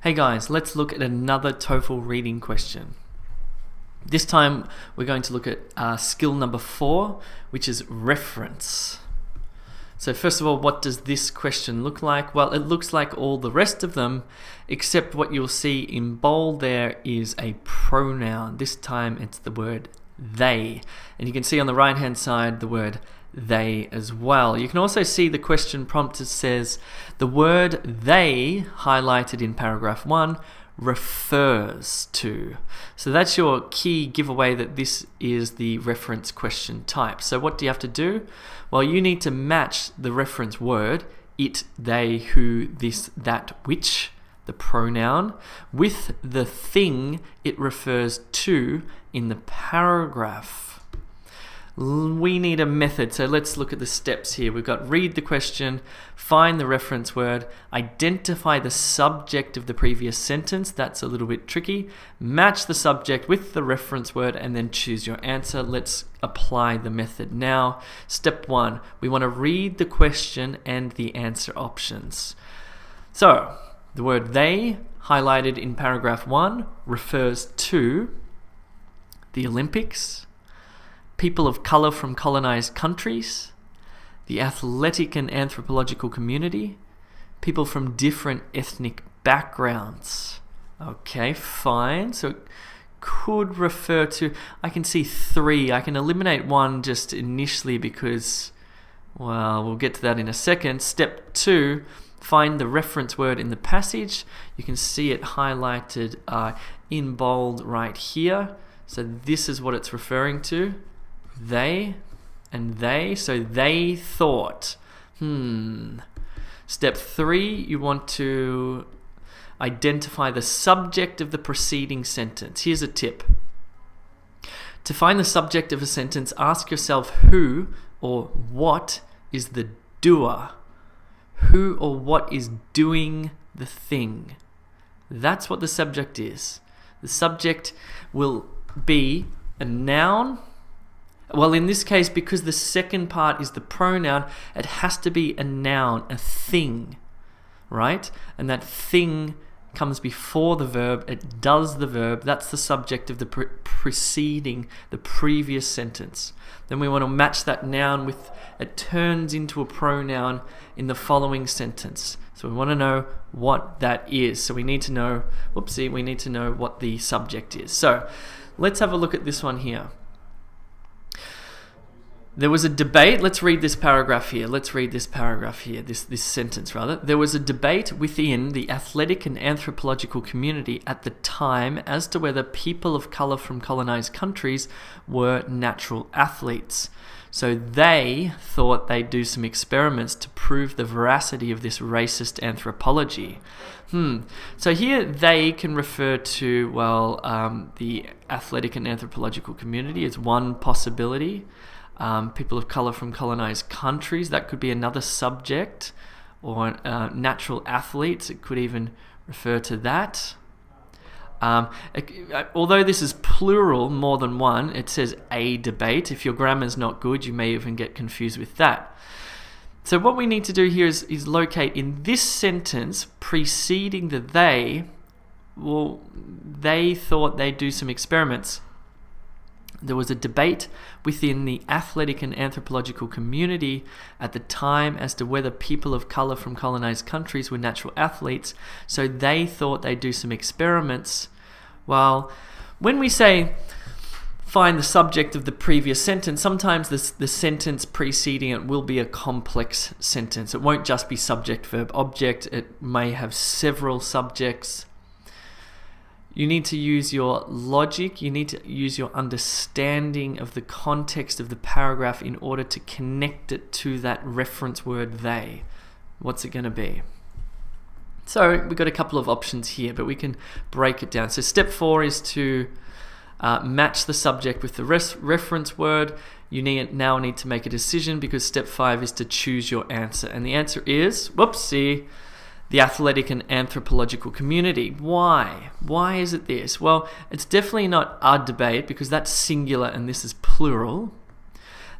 Hey guys, let's look at another TOEFL reading question. This time we're going to look at skill number 4, which is reference. So first of all, what does this question look like? Well, it looks like all the rest of them, except what you'll see in bold there is a pronoun. This time it's the word they. And you can see on the right hand side the word they as well. You can also see the question prompt. It says the word they, highlighted in paragraph 1, refers to. So that's your key giveaway that this is the reference question type. So what do you have to do? Well, you need to match the reference word, it, they, who, this, that, which, the pronoun, with the thing it refers to in the paragraph. We need a method, so let's look at the steps here. We've got read the question, find the reference word, identify the subject of the previous sentence, that's a little bit tricky, match the subject with the reference word, and then choose your answer. Let's apply the method now. Step 1, we want to read the question and the answer options. So, the word they, highlighted in paragraph 1, refers to the Olympics, people of colour from colonised countries, the athletic and anthropological community, people from different ethnic backgrounds. Okay, fine. So it could refer to, I can see 3. I can eliminate 1 just initially because, well, we'll get to that in a second. Step 2, find the reference word in the passage. You can see it highlighted in bold right here. So this is what it's referring to. They and they, so they thought. Step 3, you want to identify the subject of the preceding sentence. Here's a tip. To find the subject of a sentence, ask yourself who or what is the doer. Who or what is doing the thing. That's what the subject is. The subject will be a noun. Well, in this case, because the second part is the pronoun, it has to be a noun, a thing, right? And that thing comes before the verb. It does the verb. That's the subject of the preceding, the previous sentence. Then we want to match that noun with, it turns into a pronoun in the following sentence. So we want to know what that is. So we need to know, we need to know what the subject is. So let's have a look at this one here. There was a debate. Let's read this paragraph here. This sentence rather. There was a debate within the athletic and anthropological community at the time as to whether people of colour from colonised countries were natural athletes. So they thought they'd do some experiments to prove the veracity of this racist anthropology. So here they can refer to, the athletic and anthropological community is one possibility. People of colour from colonised countries, that could be another subject, or natural athletes, it could even refer to that. Although this is plural, more than one, it says a debate. If your grammar's not good, you may even get confused with that. So what we need to do here is locate in this sentence preceding the they thought they'd do some experiments. There was a debate within the athletic and anthropological community at the time as to whether people of colour from colonised countries were natural athletes, so they thought they'd do some experiments. Well, when we say find the subject of the previous sentence, sometimes the sentence preceding it will be a complex sentence. It won't just be subject, verb, object. It may have several subjects. You need to use your logic, you need to use your understanding of the context of the paragraph in order to connect it to that reference word they. What's it going to be? So we've got a couple of options here, but we can break it down. So step 4 is to match the subject with the reference word. You now need to make a decision because step 5 is to choose your answer. And the answer is, the athletic and anthropological community. Why? Why is it this? Well, it's definitely not a debate because that's singular and this is plural.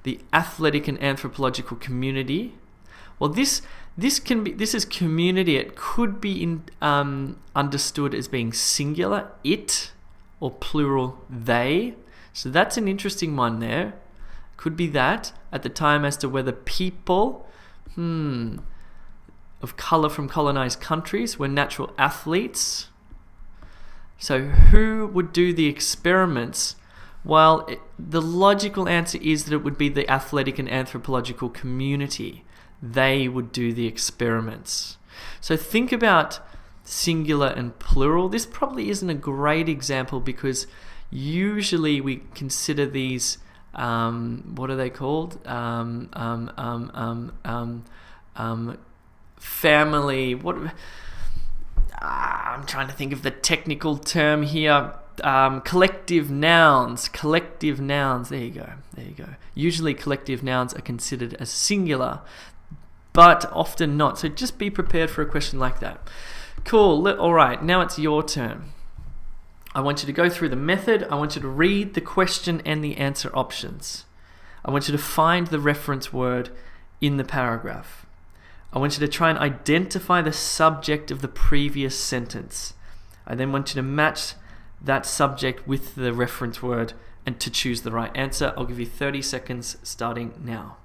The athletic and anthropological community. Well, this This is community. It could be understood as being singular, it, or plural, they. So that's an interesting one there. Could be that at the time as to whether people of color from colonized countries were natural athletes. So who would do the experiments? Well, the logical answer is that it would be the athletic and anthropological community. They would do the experiments. So think about singular and plural. This probably isn't a great example because usually we consider these, what are they called? Family, I'm trying to think of the technical term here. Collective nouns. There you go. Usually collective nouns are considered as singular, but often not. So just be prepared for a question like that. Cool. All right, now it's your turn. I want you to go through the method. I want you to read the question and the answer options. I want you to find the reference word in the paragraph. I want you to try and identify the subject of the previous sentence. I then want you to match that subject with the reference word and to choose the right answer. I'll give you 30 seconds starting now.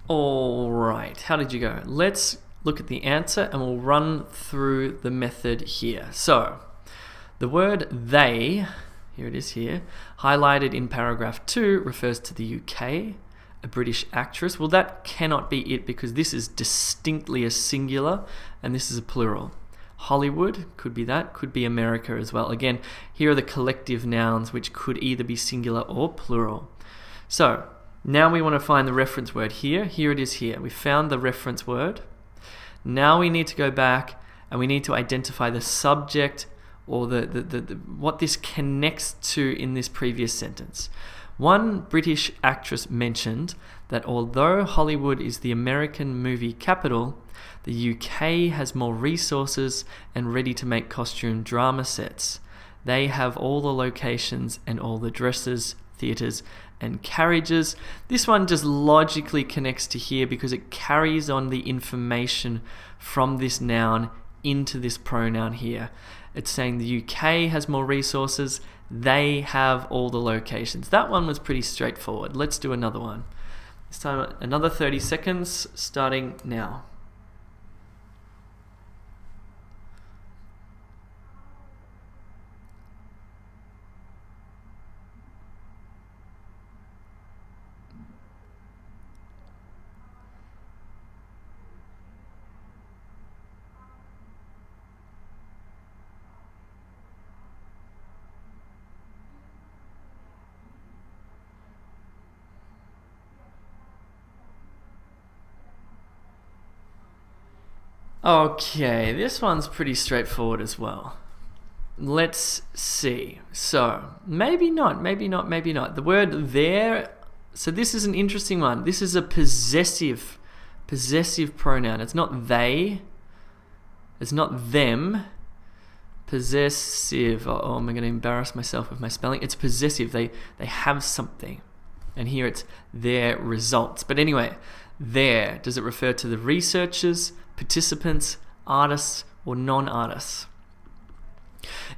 All right, how did you go? Let's look at the answer and we'll run through the method here. So, the word they, here it is here, highlighted in paragraph 2 refers to the UK, a British actress. Well, that cannot be it because this is distinctly a singular and this is a plural. Hollywood, could be that, could be America as well. Again, here are the collective nouns which could either be singular or plural. So, now we want to find the reference word here. Here it is here. We found the reference word. Now we need to go back and we need to identify the subject or the what this connects to in this previous sentence. One British actress mentioned that although Hollywood is the American movie capital, the UK has more resources and ready-to-make costume drama sets. They have all the locations and all the dresses, theatres and carriages. This one just logically connects to here because it carries on the information from this noun into this pronoun here. It's saying the UK has more resources, they have all the locations. That one was pretty straightforward. Let's do another one. This time another 30 seconds starting now. Okay, this one's pretty straightforward as well. Let's see. So, maybe not. The word there, so this is an interesting one. This is a possessive pronoun. It's not they. It's not them. Possessive. Oh, I'm going to embarrass myself with my spelling. It's possessive. They have something. And here it's their results. But anyway, there, does it refer to the researchers, participants, artists, or non-artists?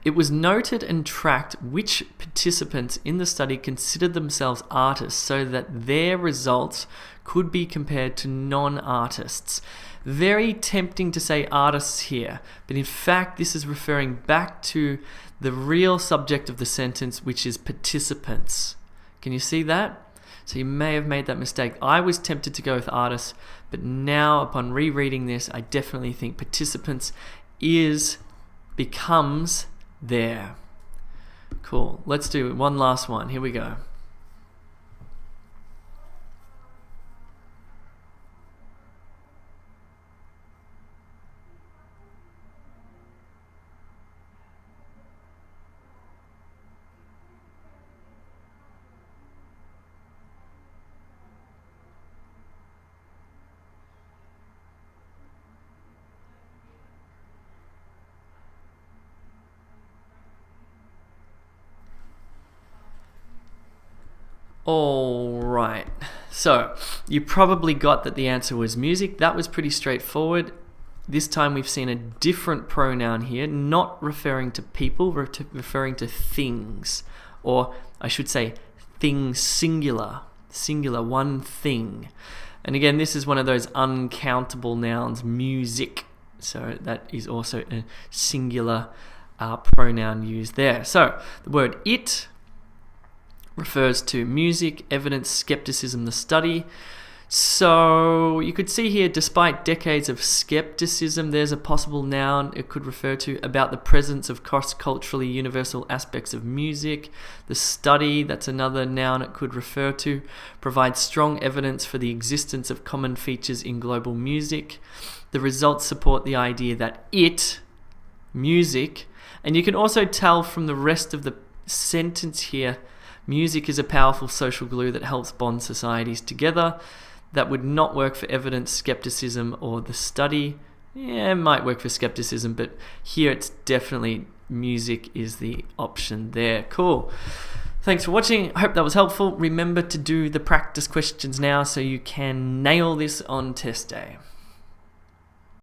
It was noted and tracked which participants in the study considered themselves artists so that their results could be compared to non-artists. Very tempting to say artists here, but in fact this is referring back to the real subject of the sentence, which is participants. Can you see that? So you may have made that mistake. I was tempted to go with artists, but now upon rereading this, I definitely think participants becomes there. Cool. Let's do one last one. Here we go. All right, so you probably got that the answer was music. That was pretty straightforward. This time we've seen a different pronoun here, not referring to people, referring to things, or I should say things singular, one thing. And again, this is one of those uncountable nouns, music. So that is also a singular pronoun used there. So the word it refers to music, evidence, skepticism, the study. So you could see here, despite decades of skepticism, there's a possible noun it could refer to about the presence of cross-culturally universal aspects of music. The study, that's another noun it could refer to, provides strong evidence for the existence of common features in global music. The results support the idea that it, music, and you can also tell from the rest of the sentence here, music is a powerful social glue that helps bond societies together. That would not work for evidence, skepticism, or the study. Yeah, it might work for skepticism, but here it's definitely music is the option there. Cool. Thanks for watching. I hope that was helpful. Remember to do the practice questions now so you can nail this on test day.